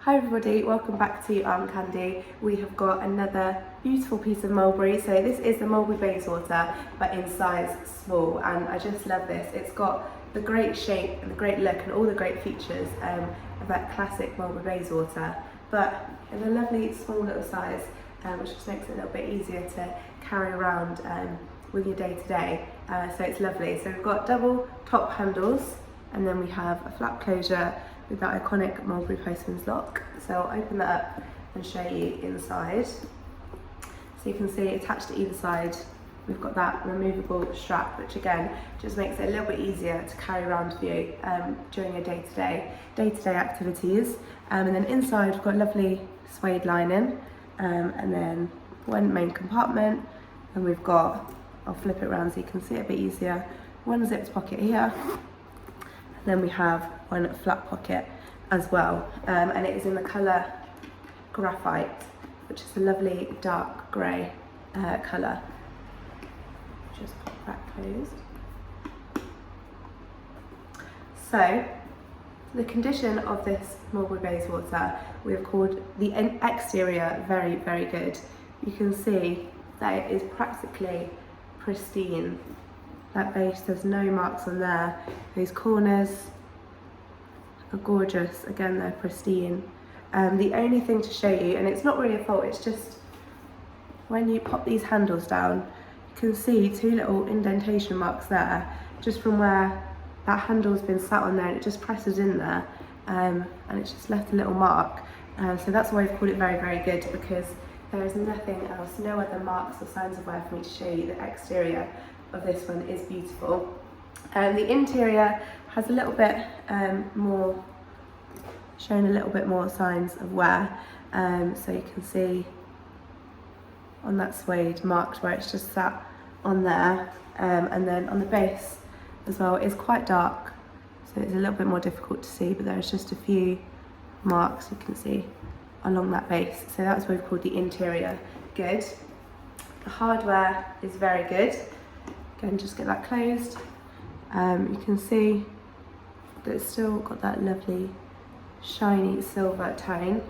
Hi everybody, welcome back to Candy. We have got another beautiful piece of mulberry. So this is the Mulberry Bayswater, but in size small, and I just love this. It's got the great shape and the great look and all the great features of that classic Mulberry Bayswater, but in a lovely small little size, which just makes it a little bit easier to carry around with your day to day. So it's lovely. So we've got double top handles, and then we have a flap closure with that iconic Mulberry postman's lock. So I'll open that up and show you inside. So you can see attached to either side, we've got that removable strap, which again, just makes it a little bit easier to carry around with you during your day-to-day activities. And then inside, we've got lovely suede lining, and then one main compartment, and we've got, I'll flip it around so you can see it a bit easier, one zipped pocket here. Then we have one flat pocket as well, and it is in the colour graphite, which is a lovely dark grey colour. Just pop that closed. So, the condition of this Mulberry Bayswater, we have called the exterior very, very good. You can see that it is practically pristine. That base, there's no marks on there. Those corners are gorgeous. Again, they're pristine. The only thing to show you, and it's not really a fault, it's just when you pop these handles down, you can see two little indentation marks there, just from where that handle's been sat on there, and it just presses in there, and it's just left a little mark. So that's why I've called it very, very good, because there is nothing else, no other marks or signs of wear for me to show you. The exterior of this one is beautiful. The interior has a little bit more, showing a little bit more signs of wear. So you can see on that suede marked where it's just sat on there, and then on the base as well, it's quite dark, so it's a little bit more difficult to see, but there's just a few marks you can see along that base. So that's why we've called the interior good. The hardware is very good. Again, just get that closed. You can see that it's still got that lovely shiny silver tone,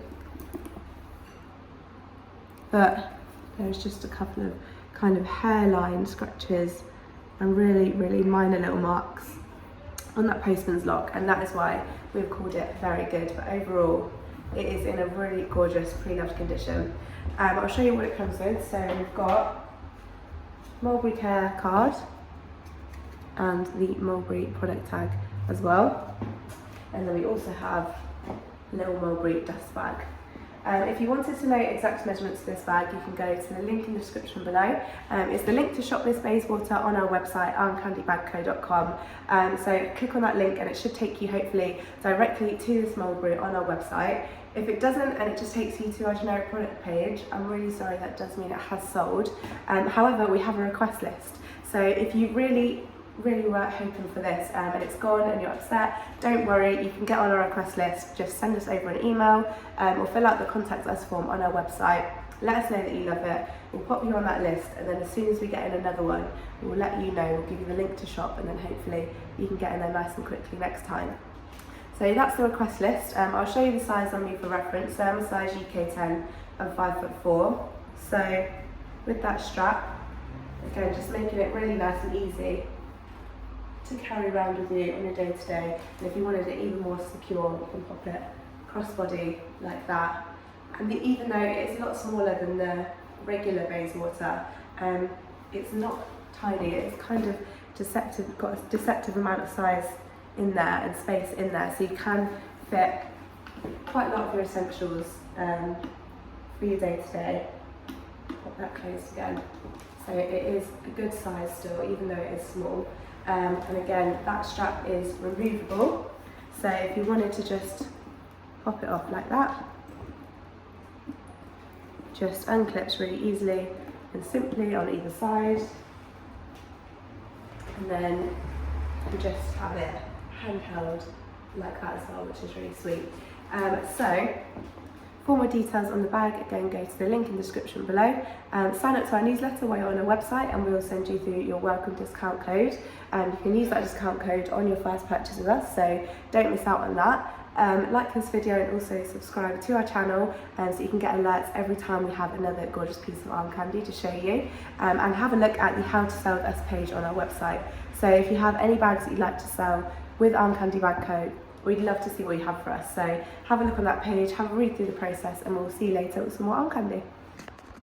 but there's just a couple of kind of hairline scratches and really, really minor little marks on that postman's lock, and that is why we've called it very good. But overall, it is in a really gorgeous pre-loved condition. I'll show you what it comes with. So we've got Mulberry Care card and the Mulberry product tag as well, and then we also have a little Mulberry dust bag. If you wanted to know exact measurements for this bag, you can go to the link in the description below. It's the link to shop this Bayswater on our website, uncandybagco.com. So click on that link and it should take you hopefully directly to this Mulberry on our website. If it doesn't and it just takes you to our generic product page, I'm really sorry, that does mean it has sold. However, we have a request list. So if you really were hoping for this and it's gone and you're upset, don't worry, you can get on our request list. Just send us over an email or fill out the contact us form on our website. Let us know that you love it. We'll pop you on that list, and then as soon as we get in another one, we'll let you know. We'll give you the link to shop, and then hopefully you can get in there nice and quickly next time. So that's the request list. I'll show you the size on me for reference. So I'm a size UK 10 and 5'4". So with that strap, again, just making it really nice and easy to carry around with you on a day-to-day. And if you wanted it even more secure, you can pop it crossbody like that. And even though it's a lot smaller than the regular Bayswater, it's not tiny, it's kind of deceptive, got a deceptive amount of size in there and space in there, so you can fit quite a lot of your essentials for your day-to-day. Pop that closed again. So it is a good size still, even though it is small. And again, that strap is removable, so if you wanted to just pop it off like that, just unclips really easily and simply on either side, and then you just have it handheld like that as well, which is really sweet. So for more details on the bag, again, go to the link in the description below. Sign up to our newsletter while you're on our website, and we will send you through your welcome discount code. You can use that discount code on your first purchase with us, so don't miss out on that. like this video and also subscribe to our channel so you can get alerts every time we have another gorgeous piece of arm candy to show you, and have a look at the How to Sell with Us page on our website. So if you have any bags that you'd like to sell with Arm Candy Bag Code, we'd love to see what you have for us. So have a look on that page, have a read through the process, and we'll see you later with some more arm candy.